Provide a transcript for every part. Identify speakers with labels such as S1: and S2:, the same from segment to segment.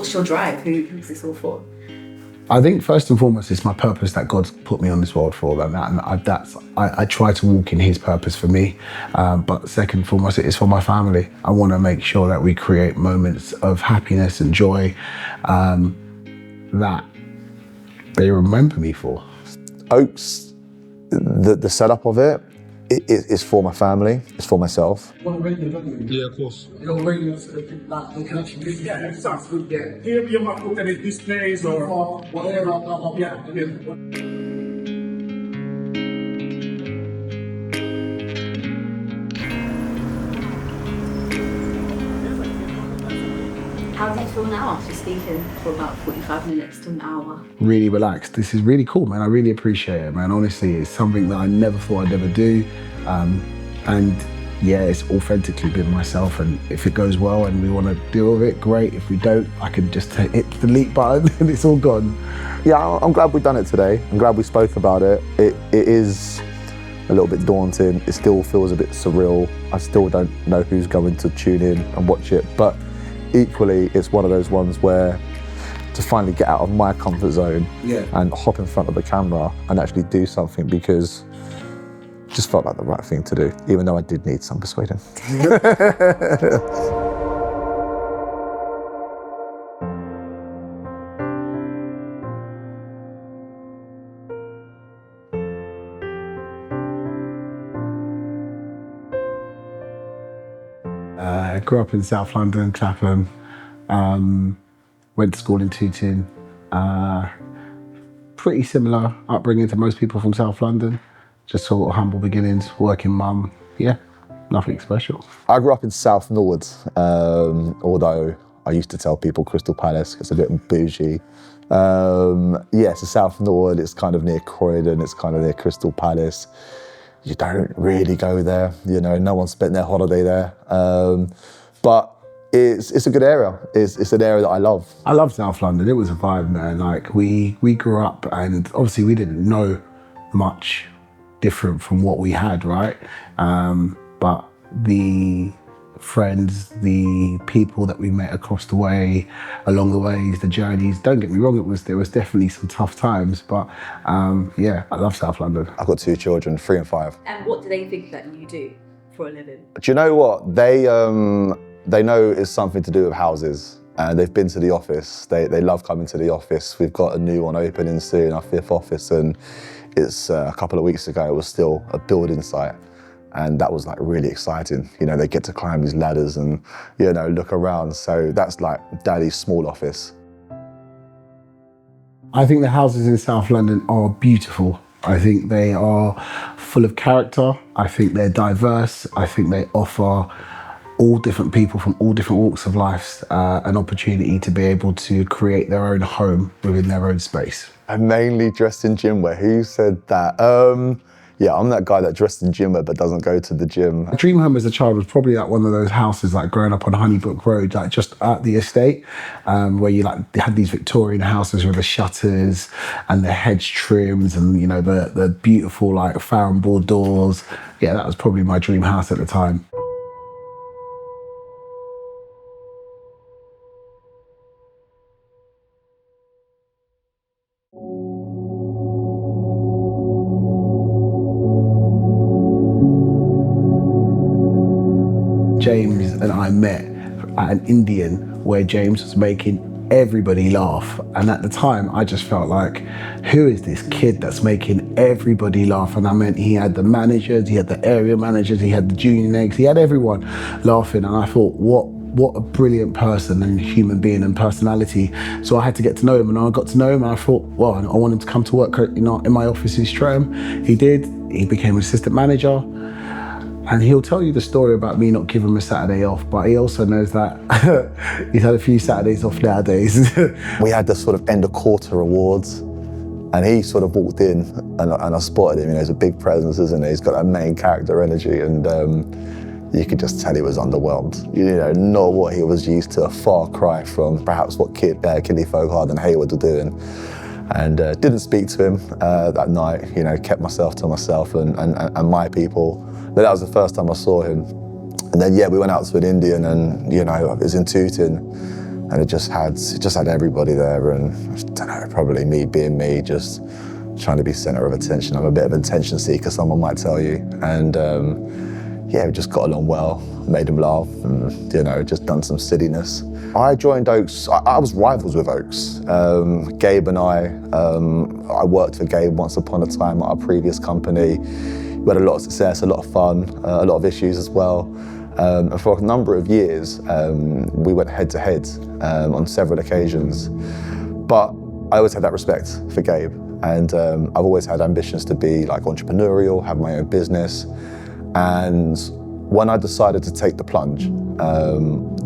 S1: What's your drive? Who's this all for?
S2: I think first and foremost, it's my purpose that God's put me on this world for, and I try to walk in His purpose for me. But second and foremost, it is for my family. I want to make sure that we create moments of happiness and joy that they remember me for.
S3: Oaks, the setup of it is for my family, it's for myself.
S4: Yeah, of course.
S5: Here you might look at it displays or whatever.
S1: How do you feel now after speaking for about 45 minutes to an hour?
S2: Really relaxed. This is really cool, man. I really appreciate it, man. Honestly, it's something that I never thought I'd ever do. And yeah, it's authentically been myself. And if it goes well and we want to deal with it, great. If we don't, I can just hit the delete button and it's all gone.
S3: Yeah, I'm glad we've done it today. I'm glad we spoke about it. It is a little bit daunting. It still feels a bit surreal. I still don't know who's going to tune in and watch it. But equally, it's one of those ones where to finally get out of my comfort zone and hop in front of the camera and actually do something, because it just felt like the right thing to do, even though I did need some persuading.
S2: I grew up in South London, Clapham. Went to school in Tooting. Pretty similar upbringing to most people from South London. Just sort of humble beginnings, working mum. Yeah, nothing special.
S3: I grew up in South Norwood, although I used to tell people Crystal Palace, it's a bit bougie. Yeah, so South Norwood, it's kind of near Croydon, it's kind of near Crystal Palace. You don't really go there, you know, no one spent their holiday there. But it's a good area. It's an area that I love.
S2: I love South London. It was a vibe, man. Like we grew up, and obviously we didn't know much different from what we had, right? But the friends, the people that we met across the way, along the ways, the journeys, don't get me wrong, there was definitely some tough times, but yeah, I love South London.
S3: I've got 2 children, 3 and 5.
S1: And what do they think that you do for a living?
S3: Do you know what? They know it's something to do with houses, and they've been to the office. They love coming to the office. We've got a new one opening soon, our 5th office, and it's a couple of weeks ago, it was still a building site. And that was like really exciting. You know, they get to climb these ladders and, you know, look around. So that's like Daddy's small office.
S2: I think the houses in South London are beautiful. I think they are full of character. I think they're diverse. I think they offer all different people from all different walks of life an opportunity to be able to create their own home within their own space.
S3: I'm mainly dressed in gym wear. Who said that? Yeah, I'm that guy that dressed in gym wear but doesn't go to the gym.
S2: My dream home as a child was probably like one of those houses like growing up on Honeybrook Road, like just at the estate, where you like had these Victorian houses with the shutters and the hedge trims and, you know, the beautiful like Farron board doors. Yeah, that was probably my dream house at the time. James and I met at an Indian where James was making everybody laugh. And at the time, I just felt like, who is this kid that's making everybody laugh? And I meant he had the managers, he had the area managers, he had the junior negs, he had everyone laughing. And I thought, what a brilliant person and human being and personality. So I had to get to know him, and I got to know him, and I thought, well, I want him to come to work, you know, in my office in Streatham. He did. He became an assistant manager. And he'll tell you the story about me not giving him a Saturday off, but he also knows that he's had a few Saturdays off nowadays.
S3: We had the sort of end of quarter awards, and he sort of walked in, and I spotted him. You know, he's a big presence, isn't he? He's got that main character energy, and you could just tell he was underwhelmed. You know, not what he was used to, a far cry from perhaps what Killy Fogard and Hayward were doing. And didn't speak to him that night, you know, kept myself to myself and my people. But that was the first time I saw him. And then, yeah, we went out to an Indian, and, you know, it was in Tooting. And it just had everybody there, and I don't know, probably me being me, just trying to be center of attention. I'm a bit of an attention seeker, someone might tell you. And yeah, we just got along well, made him laugh, and just done some silliness. I joined Oaks, I was rivals with Oaks. Gabe and I worked for Gabe once upon a time at our previous company. We had a lot of success, a lot of fun, a lot of issues as well. And for a number of years, we went head to head on several occasions. But I always had that respect for Gabe. And I've always had ambitions to be like entrepreneurial, have my own business. And when I decided to take the plunge,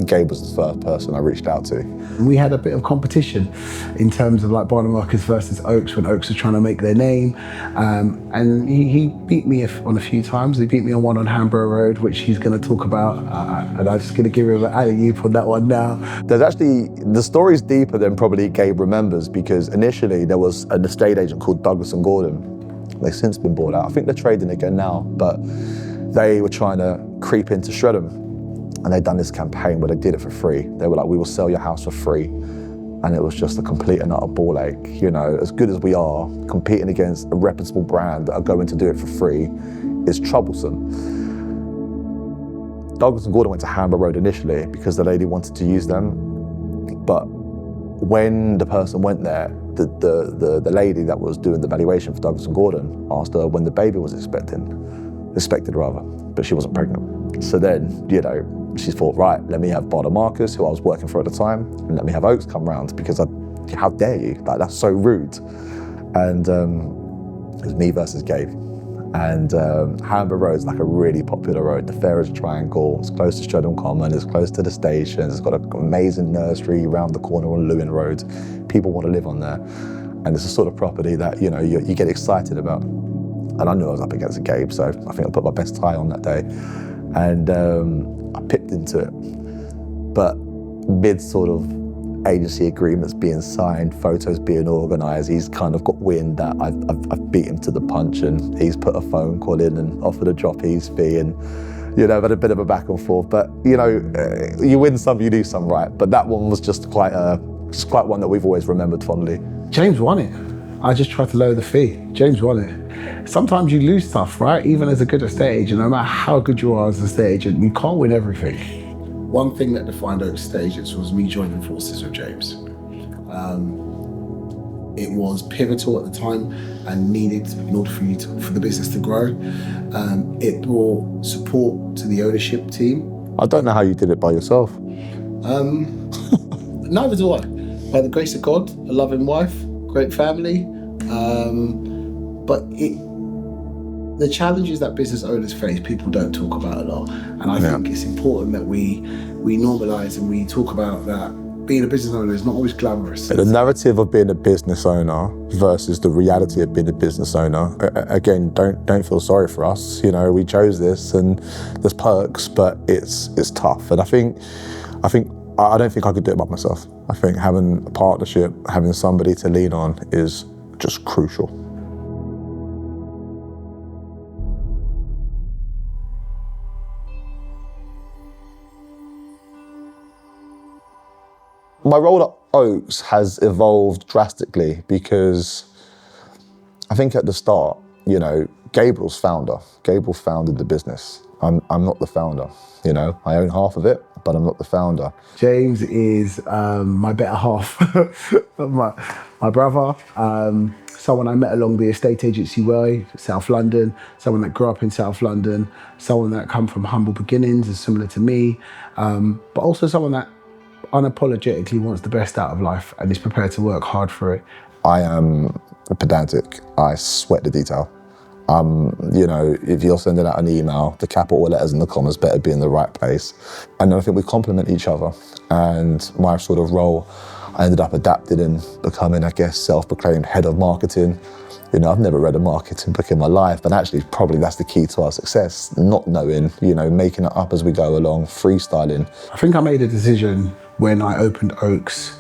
S3: Gabe was the first person I reached out to.
S2: We had a bit of competition in terms of like Barnum Marcus versus Oaks when Oaks was trying to make their name. And he beat me on a few times. He beat me on one on Hamborough Road, which he's going to talk about. And I'm just going to give him an alley-oop on that one now.
S3: There's actually, the story's deeper than probably Gabe remembers, because initially there was an estate agent called Douglas and Gordon. They've since been bought out. I think they're trading again now, but they were trying to creep into Shredham, and they'd done this campaign where they did it for free. They were like, we will sell your house for free. And it was just a complete and utter ball ache. As good as we are, competing against a reputable brand that are going to do it for free is troublesome. Douglas and Gordon went to Hamborough Road initially because the lady wanted to use them. But when the person went there, the lady that was doing the valuation for Douglas and Gordon asked her when the baby was expected, but she wasn't pregnant. So then, she thought, right, let me have Barnum Marcus, who I was working for at the time, and let me have Oaks come round, because how dare you? Like, that's so rude. And it was me versus Gabe. And Hamborough Road is like a really popular road. The Farrers Triangle, it's close to Streatham Common, it's close to the station, it's got an amazing nursery around the corner on Lewin Road. People want to live on there. And it's the sort of property that, you get excited about. And I knew I was up against Gabe, so I think I put my best tie on that day. And I pipped into it. But mid sort of agency agreements being signed, photos being organised, he's kind of got wind that I've beat him to the punch, and he's put a phone call in and offered a drop his fee, and I've had a bit of a back and forth. But you win some, you do some, right? But that one was just quite one that we've always remembered fondly.
S2: James won it. I just tried to lower the fee. James won it. Sometimes you lose stuff, right? Even as a good estate agent, no matter how good you are as an estate agent, you can't win everything.
S6: One thing that defined Oaks estate agents was me joining forces with James. It was pivotal at the time and needed in order for the business to grow. It brought support to the ownership team.
S3: I don't know how you did it by yourself.
S6: Neither do I. By the grace of God, a loving wife, great family. But the challenges that business owners face, people don't talk about a lot. And I think it's important that we normalise and we talk about that being a business owner is not always glamorous.
S3: The narrative of being a business owner versus the reality of being a business owner, again, don't feel sorry for us. We chose this and there's perks, but it's tough. And I don't think I could do it by myself. I think having a partnership, having somebody to lean on is just crucial. My role at Oaks has evolved drastically because I think at the start, Gabriel's founder. Gabriel founded the business. I'm not the founder. I own half of it, but I'm not the founder.
S2: James is my better half, my brother, someone I met along the estate agency way, South London, someone that grew up in South London, someone that come from humble beginnings, is similar to me, but also someone that unapologetically wants the best out of life and is prepared to work hard for it.
S3: I am pedantic. I sweat the detail. If you're sending out an email, the capital letters and the commas better be in the right place. And I think we complement each other. And my sort of role, I ended up adapting and becoming, I guess, self-proclaimed head of marketing. I've never read a marketing book in my life, but actually probably that's the key to our success. Not knowing, making it up as we go along, freestyling.
S2: I think I made a decision when I opened Oaks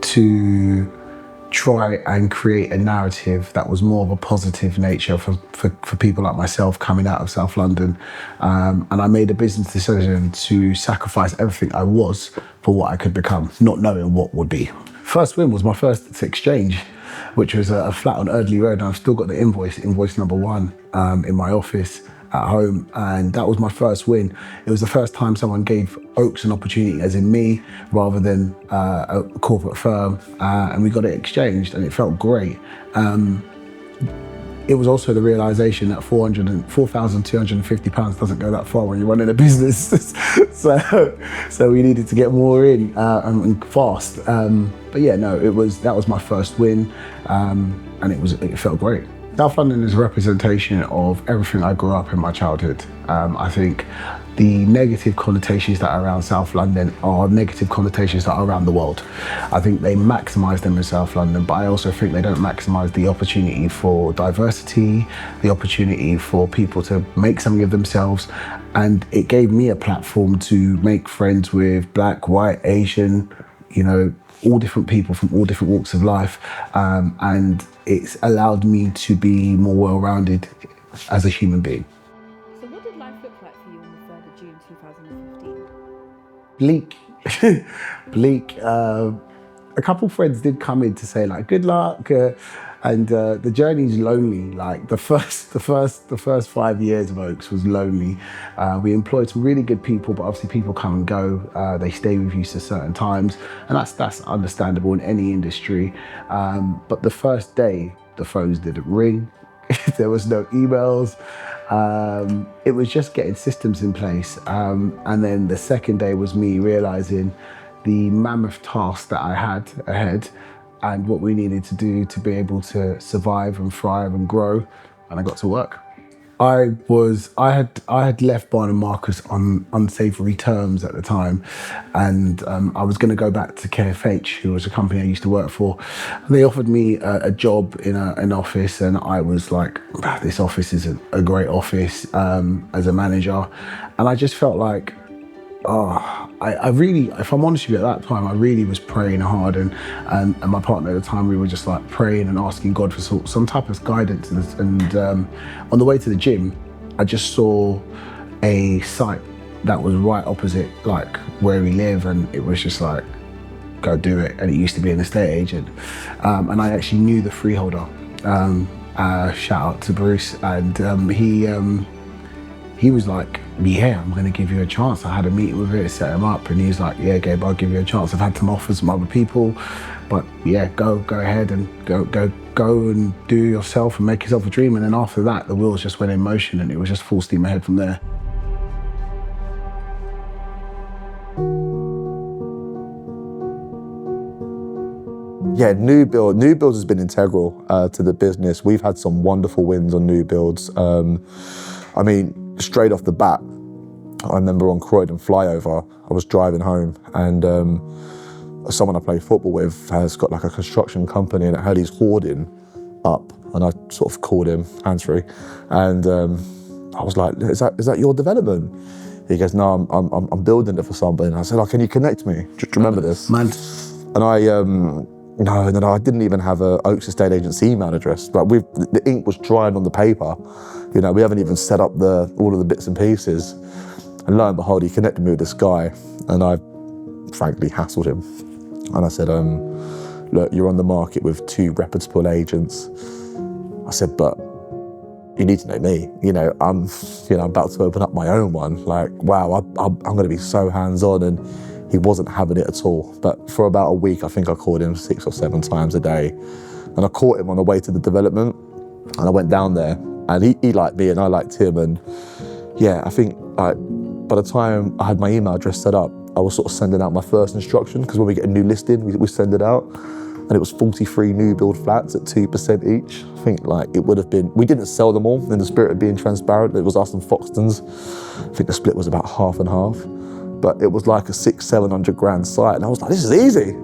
S2: to try and create a narrative that was more of a positive nature for people like myself coming out of South London. And I made a business decision to sacrifice everything I was for what I could become, not knowing what would be. First win was my first exchange, which was a flat on Erdley Road, and I've still got the invoice number 1 in my office at home, and that was my first win. It was the first time someone gave Oaks an opportunity, as in me, rather than a corporate firm, and we got it exchanged, and it felt great. It was also the realization that £4,250 doesn't go that far when you're running a business. so we needed to get more in and fast. But yeah, no, that was my first win, and it felt great. South London is a representation of everything I grew up in my childhood. I think the negative connotations that are around South London are negative connotations that are around the world. I think they maximise them in South London, but I also think they don't maximise the opportunity for diversity, the opportunity for people to make something of themselves. And it gave me a platform to make friends with Black, white, Asian, all different people from all different walks of life. And it's allowed me to be more well-rounded as a human being.
S1: So what did life look like for you on the 3rd of June 2015?
S2: Bleak. Bleak. A couple friends did come in to say like, good luck. And the journey's lonely. Like the first 5 years of Oaks was lonely. We employed some really good people, but obviously people come and go. They stay with you to certain times, and that's understandable in any industry. But the first day, the phones didn't ring. There was no emails. It was just getting systems in place. And then the second day was me realizing the mammoth task that I had ahead and what we needed to do to be able to survive and thrive and grow. And I got to work. I had left Barnum Marcus on unsavory terms at the time, and I was going to go back to KFH, who was a company I used to work for. And they offered me a job in an office, and I was like, this office isn't a great office as a manager. And I just felt like, I really, if I'm honest with you, at that time, I really was praying hard, and my partner at the time, we were just like praying and asking God for some type of guidance. And on the way to the gym, I just saw a site that was right opposite like where we live, and it was just like, go do it. And it used to be an estate agent, and I actually knew the freeholder. Shout out to Bruce, and he was like, yeah, I'm going to give you a chance. I had a meeting with it, set him up, and he's like, yeah, Gabe, I'll give you a chance. I've had some offers from other people, but yeah, go ahead and go and do yourself and make yourself a dream. And then after that, the wheels just went in motion, and it was just full steam ahead from there.
S3: Yeah, new builds has been integral to the business. We've had some wonderful wins on new builds. I mean, straight off the bat, I remember on Croydon flyover, I was driving home, and someone I play football with has got like a construction company, and it had his hoarding up, and I sort of called him hands-free, and I was like, is that your development? He goes, no, I'm building it for somebody. And I said, oh, can you connect me? Just remember this.
S2: Man.
S3: And no, I didn't even have a Oaks Estate Agent's email address. Like the ink was drying on the paper. We haven't even set up all of the bits and pieces. And lo and behold, he connected me with this guy, and I frankly hassled him. And I said, look, you're on the market with 2 reputable agents. I said, but you need to know me. I'm about to open up my own one. Like, wow, I'm going to be so hands-on. And he wasn't having it at all. But for about a week, I think I called him 6 or 7 times a day. And I caught him on the way to the development, and I went down there, and he liked me and I liked him. And yeah, I think by the time I had my email address set up, I was sort of sending out my first instruction, because when we get a new listing, we send it out. And it was 43 new build flats at 2% each. I think it would have been, we didn't sell them all in the spirit of being transparent. It was us and Foxtons. I think the split was about half and half. But it was like a 600-700 grand site, and I was like, this is easy.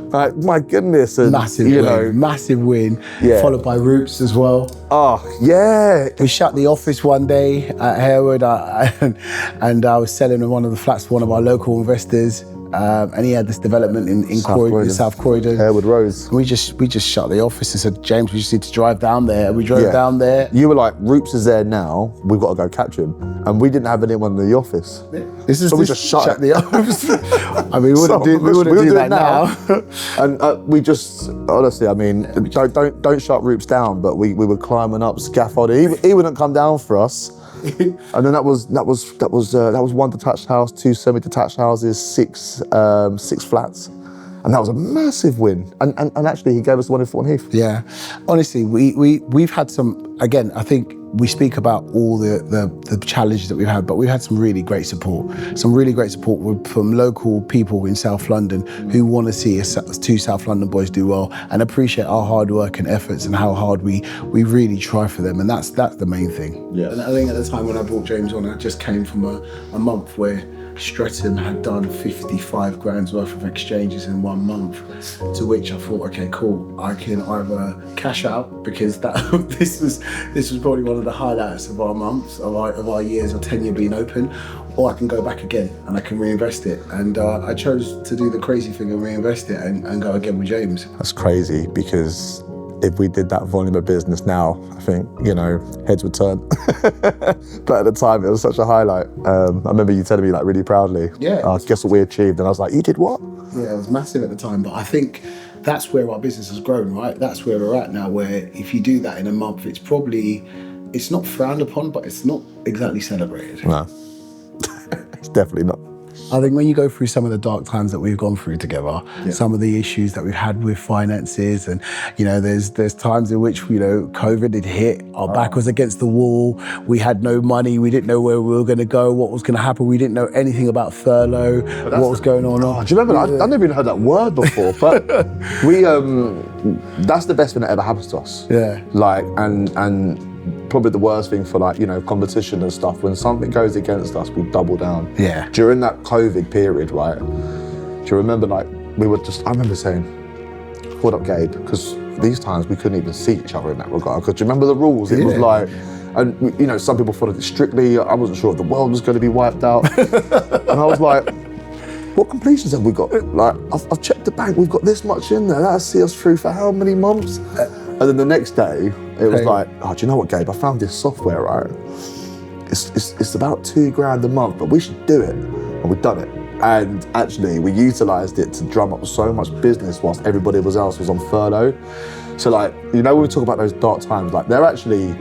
S3: Like, my goodness. And,
S2: massive win,
S3: Yeah.
S2: followed by Roots as well.
S3: Oh, yeah.
S2: We shut the office one day at Harewood, and I was selling one of the flats to one of our local investors, and he had this development in South Croydon.
S3: Harewood Rose.
S2: We just shut the office and said, James, we just need to drive down there. We drove down there.
S3: You were like, Roops is there now, we've got to go catch him. And we didn't have anyone in the office. So we just shut
S2: the office. I mean, we wouldn't do that now.
S3: And we just, honestly, I mean, don't shut Roops down, but we were climbing up scaffolding. He wouldn't come down for us. And then that was 1 detached house, 2 semi-detached houses, 6 flats, and that was a massive win. And actually, he gave us the one in Thornton Heath.
S2: Yeah, honestly, we've had some. Again, I think we speak about all the challenges that we've had, but we've had some really great support. From local people in South London who want to see us 2 South London boys do well and appreciate our hard work and efforts and how hard we really try for them, and that's the main thing.
S6: Yeah, and I think at the time when I brought James on, I just came from a month where Streatham had done 55 grand's worth of exchanges in 1 month, to which I thought, okay, cool, I can either cash out, because this was probably one of the highlights of our months, of our years or tenure being open, or I can go back again and I can reinvest it. And I chose to do the crazy thing and reinvest it and go again with James.
S3: That's crazy, because if we did that volume of business now, I think, heads would turn. But at the time, it was such a highlight. I remember you telling me like really proudly, guess what we achieved? And I was like, you did what?
S6: Yeah, it was massive at the time, but I think that's where our business has grown, right? That's where we're at now, where if you do that in a month, it's not frowned upon, but it's not exactly celebrated.
S3: No, it's definitely not.
S2: I think when you go through some of the dark times that we've gone through together, some of the issues that we've had with finances, and there's times in which COVID had hit, our back was against the wall, we had no money, we didn't know where we were going to go, what was going to happen, we didn't know anything about furlough, what was going on.
S3: Do you remember? I never even heard that word before, but we that's the best thing that ever happens to us.
S2: Yeah.
S3: Like and probably the worst thing for competition and stuff, when something goes against us, we double down.
S2: Yeah.
S3: During that COVID period, right? Do you remember I remember saying, hold up, Gabe, because these times we couldn't even see each other in that regard. Because do you remember the rules? It was like, and some people followed it strictly. I wasn't sure if the world was going to be wiped out. And I was like, what completions have we got? Like, I've checked the bank, we've got this much in there. That'll see us through for how many months? And then the next day, it was like, oh, do you know what, Gabe? I found this software, right? It's about $2,000 a month, but we should do it. And we've done it. And actually, we utilised it to drum up so much business whilst everybody else was on furlough. So when we talk about those dark times, they're actually,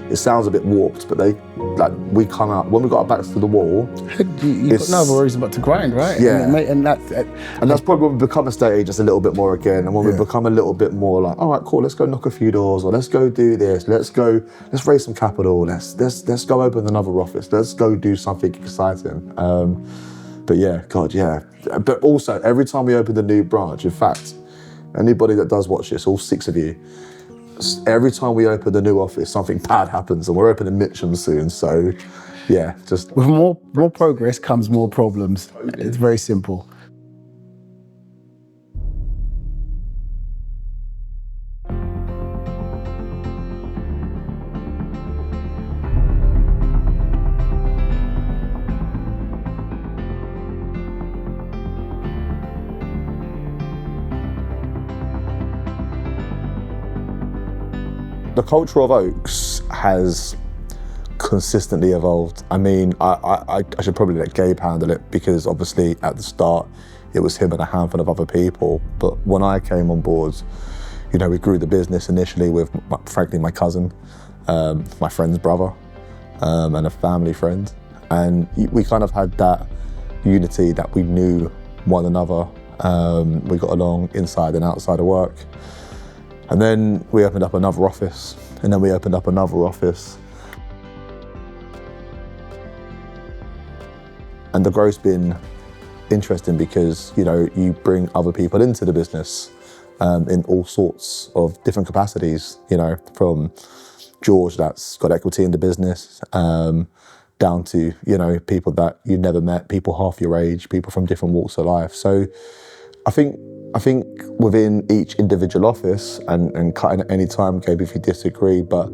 S3: it sounds a bit warped, but we come out, when we got our backs to the wall.
S2: You've got no worries about to grind, right?
S3: Yeah.
S2: And
S3: that's probably when we become estate agents a little bit more again, and when we become a little bit more like, all right, cool, let's go knock a few doors, or let's go do this, let's raise some capital, let's go open another office, let's go do something exciting. But yeah, God, yeah. But also, every time we open a new branch, in fact, anybody that does watch this, all 6 of you, every time we open a new office, something bad happens, and we're opening Mitcham soon. So, yeah, just
S2: with more progress comes more problems. It's very simple.
S3: The culture of Oaks has consistently evolved. I mean, I should probably let Gabe handle it, because obviously at the start it was him and a handful of other people. But when I came on board, we grew the business initially with, frankly, my cousin, my friend's brother, and a family friend. And we kind of had that unity that we knew one another. We got along inside and outside of work. And then we opened up another office, and then we opened up another office. And the growth's been interesting because, you bring other people into the business in all sorts of different capacities, from George that's got equity in the business, down to, people that you never met, people half your age, people from different walks of life. So I think within each individual office, and cutting at any time, Gabe, if you disagree, but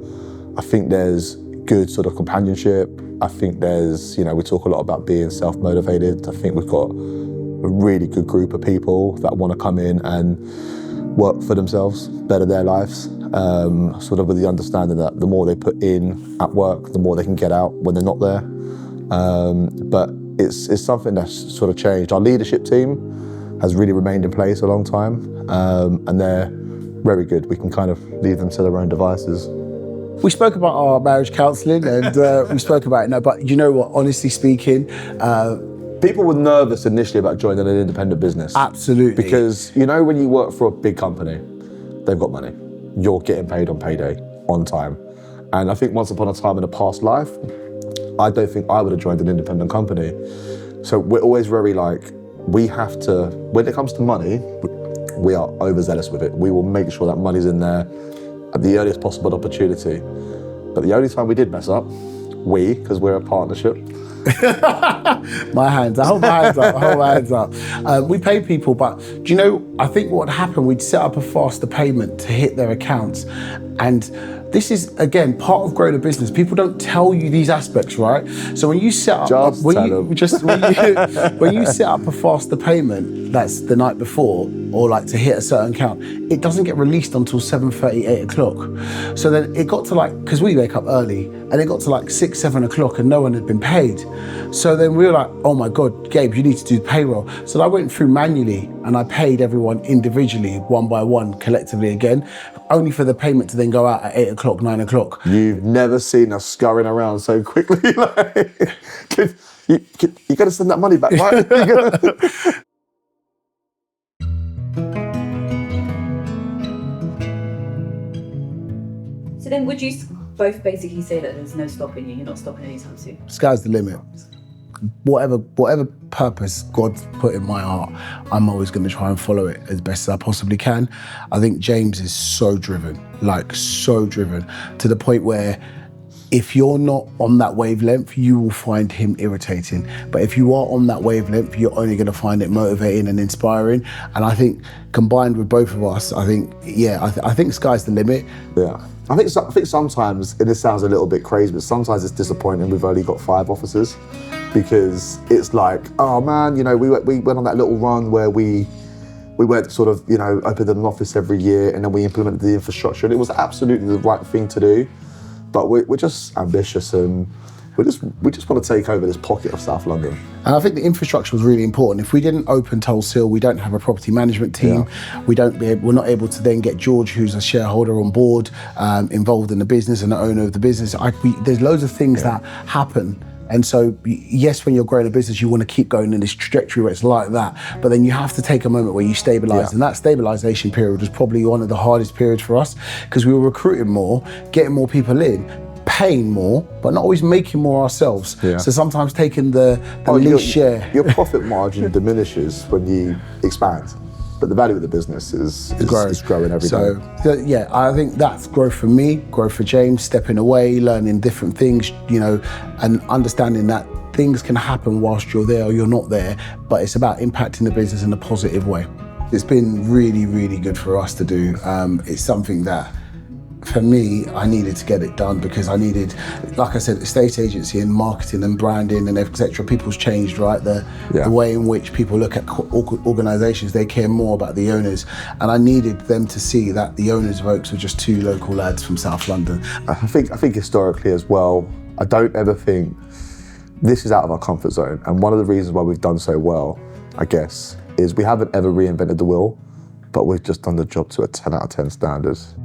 S3: I think there's good sort of companionship. I think there's, we talk a lot about being self-motivated. I think we've got a really good group of people that want to come in and work for themselves, better their lives, sort of with the understanding that the more they put in at work, the more they can get out when they're not there. But it's something that's sort of changed. Our leadership team has really remained in place a long time, and they're very good. We can kind of leave them to their own devices.
S2: We spoke about our marriage counselling and we spoke about it now, but you know what, honestly speaking,
S3: people were nervous initially about joining an independent business.
S2: Absolutely.
S3: Because, you know, when you work for a big company, they've got money. You're getting paid on payday, on time. And I think once upon a time in a past life, I don't think I would have joined an independent company. So we're always very like, we have to, when it comes to money, we are overzealous with it. We will make sure that money's in there at the earliest possible opportunity. But the only time we did mess up, because we're a partnership.
S2: My hands, I hold my hands up. We pay people, but do you know, I think what happened, we'd set up a faster payment to hit their accounts. And this is, again, part of growing a business. People don't tell you these aspects, right? So when you set up, when you set up a faster payment, that's the night before, or like to hit a certain count, it doesn't get released until 7:30, 8 o'clock. So then it got to like, because we wake up early, and it got to like 6, 7 o'clock and no one had been paid. So then we were like, oh my God, Gabe, you need to do payroll. So I went through manually and I paid everyone individually, one by one, collectively again, only for the payment to then go out at 8 o'clock, 9 o'clock.
S3: You've never seen us scurrying around so quickly. You got to send that money back, right?
S1: So then would you both basically say that there's no stopping you, you're not stopping anytime soon?
S2: Sky's the limit. Whatever purpose God's put in my heart, I'm always going to try and follow it as best as I possibly can. I think James is so driven, to the point where if you're not on that wavelength, you will find him irritating. But if you are on that wavelength, you're only going to find it motivating and inspiring. And I think combined with both of us, I think sky's the limit.
S3: Yeah. I think sometimes, and this sounds a little bit crazy, but sometimes it's disappointing we've only got 5 offices, because it's like, oh man, you know, we went on that little run where we went sort of, you know, opened an office every year, and then we implemented the infrastructure, and it was absolutely the right thing to do. But we're just ambitious, and we just want to take over this pocket of South London.
S2: And I think the infrastructure was really important. If we didn't open Tulse Hill, we don't have a property management team. Yeah. We're not able to then get George, who's a shareholder, on board, involved in the business and the owner of the business. There's loads of things that happen. And so, yes, when you're growing a business, you want to keep going in this trajectory where it's like that. But then you have to take a moment where you stabilise. And that stabilisation period was probably one of the hardest periods for us, because we were recruiting more, getting more people in, paying more, but not always making more ourselves. Yeah. So sometimes taking the least share.
S3: Your profit margin diminishes when you expand, but the value of the business is growing every day.
S2: So yeah, I think that's growth for me, growth for James, stepping away, learning different things, you know, and understanding that things can happen whilst you're there or you're not there, but it's about impacting the business in a positive way. It's been really, really good for us to do. It's something that, for me, I needed to get it done, because I needed, like I said, estate agency and marketing and branding and etc. People's changed, right? The way in which people look at organisations, they care more about the owners. And I needed them to see that the owners of Oaks were just 2 local lads from South London.
S3: I think historically as well, I don't ever think this is out of our comfort zone. And one of the reasons why we've done so well, I guess, is we haven't ever reinvented the wheel, but we've just done the job to a 10 out of 10 standards.